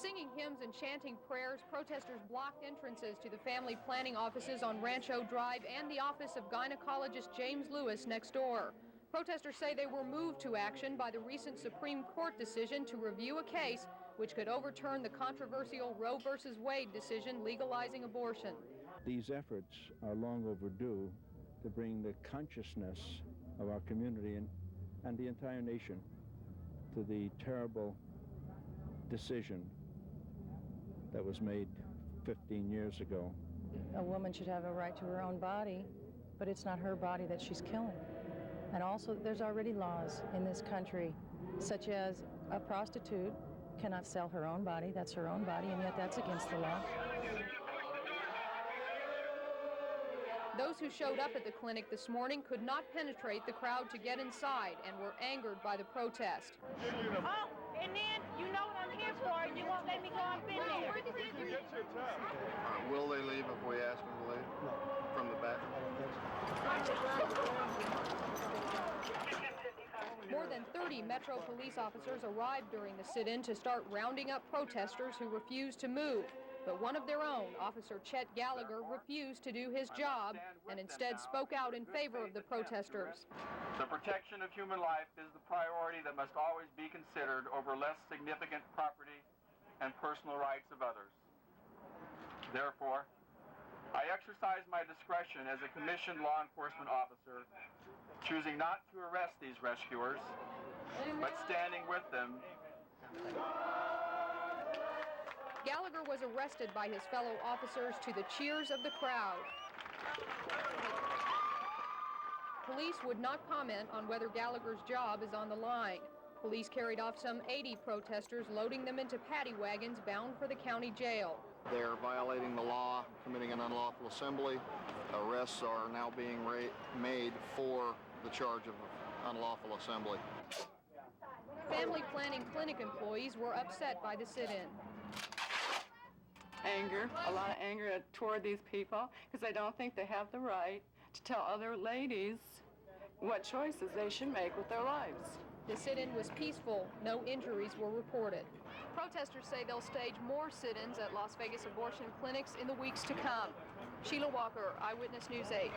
Singing hymns and chanting prayers, protesters blocked entrances to the family planning offices on Rancho Drive and the office of gynecologist James Lewis next door. Protesters say they were moved to action by the recent Supreme Court decision to review a case which could overturn the controversial Roe v. Wade decision legalizing abortion. These efforts are long overdue to bring the consciousness of our community and the entire nation to the terrible decision that was made 15 years ago. A woman should have a right to her own body, but it's not her body that she's killing. And also, there's already laws in this country, such as a prostitute cannot sell her own body. That's her own body, and yet that's against the law. Those who showed up at the clinic this morning could not penetrate the crowd to get inside and were angered by the protest. Oh, and then you know what I'm here for, and you won't let me go up in there. Will they leave if we ask them to leave? No. From the back? More than 30 Metro police officers arrived during the sit-in to start rounding up protesters who refused to move. But one of their own, Officer Chet Gallagher, refused to do his job and instead spoke out in favor of the protesters. The protection of human life is the priority that must always be considered over less significant property and personal rights of others. Therefore, I exercise my discretion as a commissioned law enforcement officer, choosing not to arrest these rescuers, but standing with them. Gallagher was arrested by his fellow officers to the cheers of the crowd. Police would not comment on whether Gallagher's job is on the line. Police carried off some 80 protesters, loading them into paddy wagons bound for the county jail. They're violating the law, committing an unlawful assembly. Arrests are now being made for the charge of unlawful assembly. Family planning clinic employees were upset by the sit-in. Anger, a lot of anger toward these people, because I don't think they have the right to tell other ladies what choices they should make with their lives. The sit-in was peaceful. No injuries were reported. Protesters say they'll stage more sit-ins at Las Vegas abortion clinics in the weeks to come. Sheila Walker, Eyewitness News 8.